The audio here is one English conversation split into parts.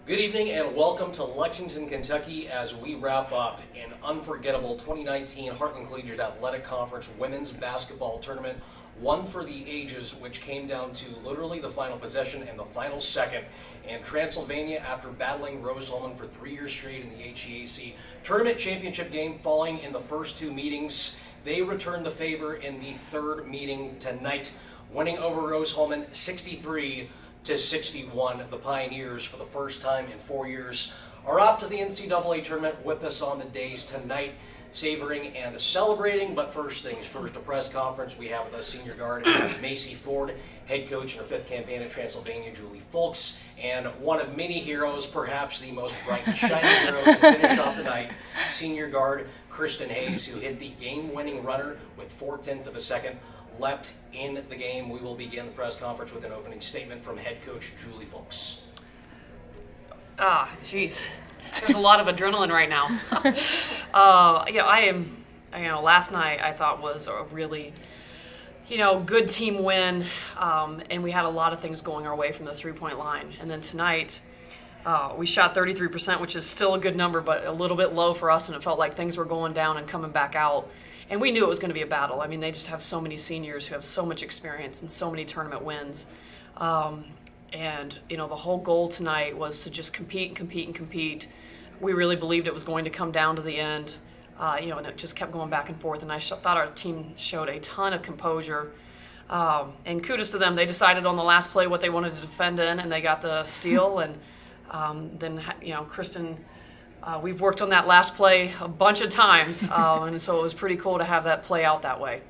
Good evening and welcome to Lexington, Kentucky as we wrap up an unforgettable 2019 Heartland Collegiate Athletic Conference Women's Basketball Tournament, one for the ages, which came down to literally the final possession and the final second. And Transylvania, after battling Rose-Hulman for 3 years straight in the HCAC Tournament Championship game, falling in the first two meetings, they returned the favor in the third meeting tonight, winning over Rose-Hulman 63-61. The Pioneers, for the first time in 4 years, are off to the NCAA Tournament. With us on the days tonight, savoring and celebrating. But first things first, a press conference. We have with us senior guard Macey Ford, head coach in her fifth campaign at Transylvania, Juli Fulks, and one of many heroes, perhaps the most bright and shining hero to finish off the night, senior guard Kristen Hayes, who hit the game-winning runner with 0.4 of a second left in the game. We will begin the press conference with an opening statement from head coach Juli Fulks. Jeez. There's a lot of adrenaline right now. Last night I thought was a really, good team win, and we had a lot of things going our way from the three-point line. And then tonight, we shot 33%, which is still a good number, but a little bit low for us, and it felt like things were going down and coming back out. And we knew it was going to be a battle. I mean, they just have so many seniors who have so much experience and so many tournament wins. The whole goal tonight was to just compete. We really believed it was going to come down to the end, and it just kept going back and forth. And I thought our team showed a ton of composure. And kudos to them. They decided on the last play what they wanted to defend in, and they got the steal. And then, Kristen, we've worked on that last play a bunch of times, and so it was pretty cool to have that play out that way.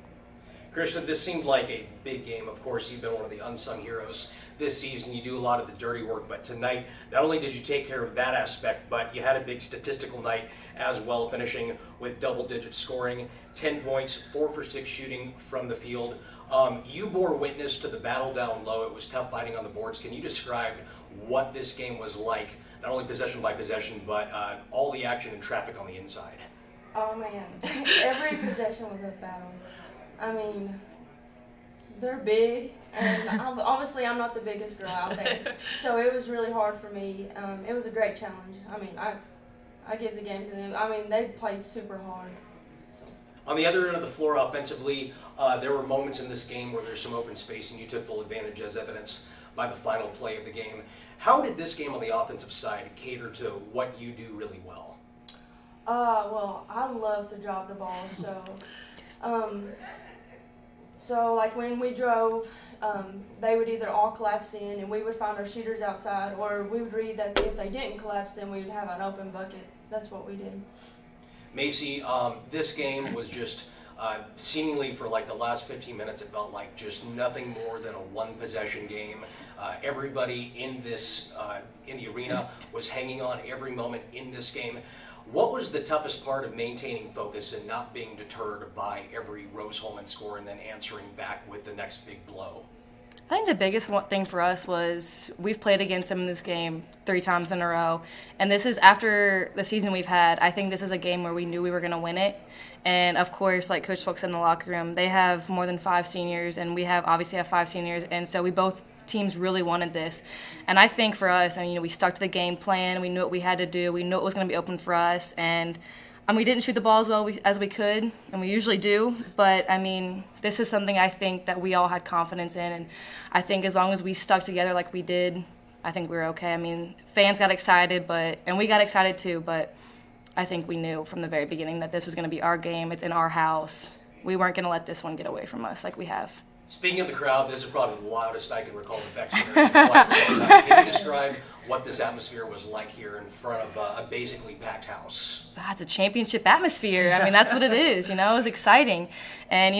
Kristen, this seemed like a big game. Of course, you've been one of the unsung heroes this season. You do a lot of the dirty work, but tonight, not only did you take care of that aspect, but you had a big statistical night as well, finishing with double-digit scoring, 10 points, 4 for 6 shooting from the field. You bore witness to the battle down low. It was tough fighting on the boards. Can you describe what this game was like, not only possession by possession, but all the action and traffic on the inside? Oh man, every possession was a battle. I mean, they're big, and obviously I'm not the biggest girl out there, so it was really hard for me. It was a great challenge. I mean, I give the game to them. I mean, they played super hard. So. On the other end of the floor offensively, there were moments in this game where there's some open space, and you took full advantage, as evidenced by the final play of the game. How did this game on the offensive side cater to what you do really well? Well, I love to drive the ball, so like when we drove, they would either all collapse in and we would find our shooters outside, or we would read that if they didn't collapse, then we would have an open bucket. That's what we did. Macey, this game was just seemingly for like the last 15 minutes, it felt like just nothing more than a one-possession game. Everybody in this in the arena was hanging on every moment in this game. What was the toughest part of maintaining focus and not being deterred by every Rose-Hulman score and then answering back with the next big blow? I think the biggest thing for us was we've played against them in this game 3 times in a row. And this is after the season we've had. I think this is a game where we knew we were going to win it. And, of course, like Coach Fulks said in the locker room, they have more than 5 seniors, and we obviously have 5 seniors. And so we both teams really wanted this. And I think for us, we stuck to the game plan. We knew what we had to do. We knew it was going to be open for us. And we didn't shoot the ball as well as we could, and we usually do. But, this is something I think that we all had confidence in. And I think as long as we stuck together like we did, I think we were okay. Fans got excited, and we got excited too. But I think we knew from the very beginning that this was going to be our game. It's in our house. We weren't going to let this one get away from us like we have. Speaking of the crowd, this is probably the loudest I can recall the Beck Center. Can you describe what this atmosphere was like here in front of a basically packed house? That's a championship atmosphere. That's what it is. It was exciting. And,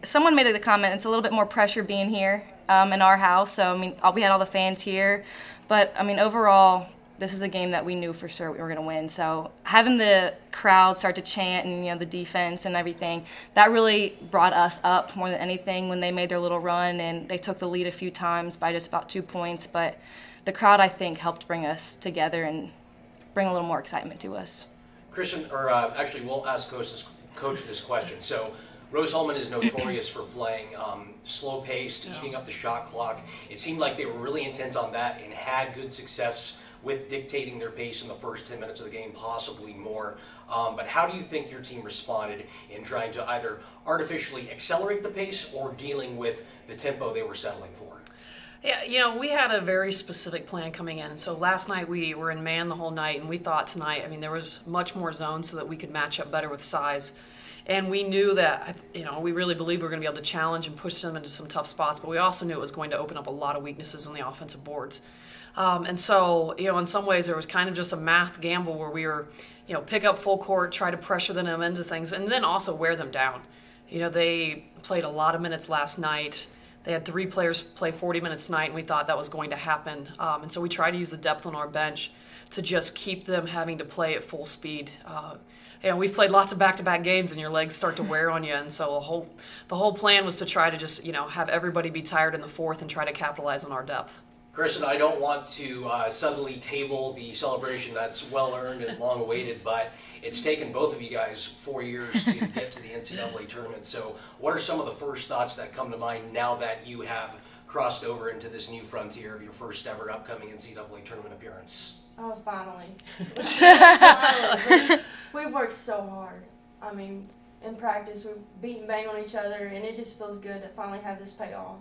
someone made the comment, it's a little bit more pressure being here in our house. So, we had all the fans here. But, overall, this is a game that we knew for sure we were going to win. So having the crowd start to chant and, the defense and everything, that really brought us up more than anything when they made their little run and they took the lead a few times by just about 2 points. But the crowd, I think, helped bring us together and bring a little more excitement to us. Kristen, actually, we'll ask Coach this question. So Rose-Hulman is notorious for playing slow-paced, eating up the shot clock. It seemed like they were really intent on that and had good success with dictating their pace in the first 10 minutes of the game, possibly more. But how do you think your team responded in trying to either artificially accelerate the pace or dealing with the tempo they were settling for? Yeah, we had a very specific plan coming in. So last night we were in man the whole night, and we thought tonight, there was much more zone so that we could match up better with size. And we knew that, we really believed we were going to be able to challenge and push them into some tough spots, but we also knew it was going to open up a lot of weaknesses on the offensive boards. And so, in some ways there was kind of just a math gamble where we were, pick up full court, try to pressure them into things, and then also wear them down. They played a lot of minutes last night. They had 3 players play 40 minutes tonight, and we thought that was going to happen. And so we tried to use the depth on our bench to just keep them having to play at full speed. We've played lots of back-to-back games, and your legs start to wear on you. And so the whole plan was to try to just, have everybody be tired in the fourth and try to capitalize on our depth. Kristen, I don't want to suddenly table the celebration that's well-earned and long-awaited, but it's taken both of you guys 4 years to get to the NCAA tournament. So what are some of the first thoughts that come to mind now that you have crossed over into this new frontier of your first ever upcoming NCAA tournament appearance? Oh, finally. Finally. We've worked so hard. In practice, we've beat and bang on each other, and it just feels good to finally have this pay off.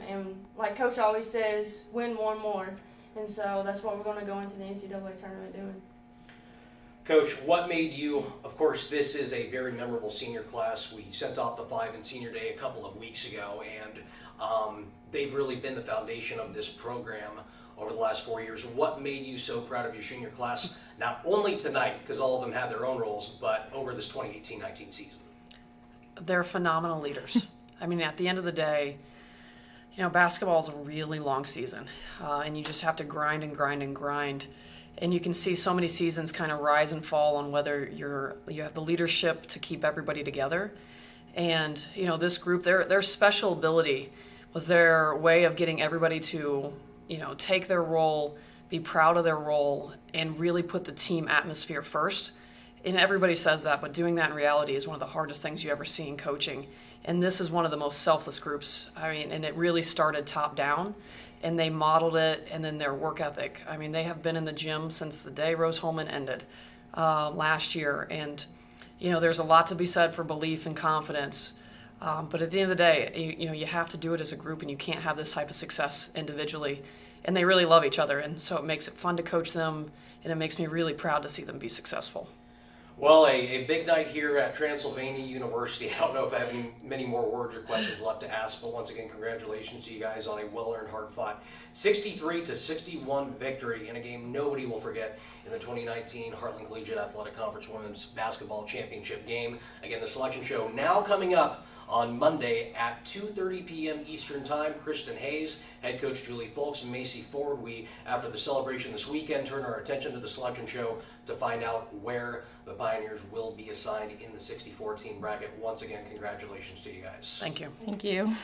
And like Coach always says, win more and more. And so that's what we're going to go into the NCAA tournament doing. Coach, what made you, of course, this is a very memorable senior class. We sent off the 5 in senior day a couple of weeks ago, and they've really been the foundation of this program over the last 4 years. What made you so proud of your senior class, not only tonight, because all of them had their own roles, but over this 2018-19 season? They're phenomenal leaders. At the end of the day, basketball is a really long season, and you just have to grind and grind and grind. And you can see so many seasons kind of rise and fall on whether you have the leadership to keep everybody together. And, this group, their special ability was their way of getting everybody to, take their role, be proud of their role, and really put the team atmosphere first. And everybody says that, but doing that in reality is one of the hardest things you ever see in coaching. And this is one of the most selfless groups. And it really started top down, and they modeled it, and then their work ethic. They have been in the gym since the day Rose-Hulman ended last year. And, there's a lot to be said for belief and confidence. But at the end of the day, you have to do it as a group, and you can't have this type of success individually. And they really love each other, and so it makes it fun to coach them, and it makes me really proud to see them be successful. Well, a big night here at Transylvania University. I don't know if I have many more words or questions left to ask, but once again, congratulations to you guys on a well-earned, hard-fought 63-61 victory in a game nobody will forget in the 2019 Heartland Collegiate Athletic Conference Women's Basketball Championship game. Again, the selection show now coming up on Monday at 2:30 p.m. Eastern Time. Kristen Hayes, head coach Juli Fulks, and Macey Ford. We, after the celebration this weekend, turn our attention to the selection show to find out where the Pioneers will be assigned in the 64-team bracket. Once again, congratulations to you guys. Thank you. Thank you.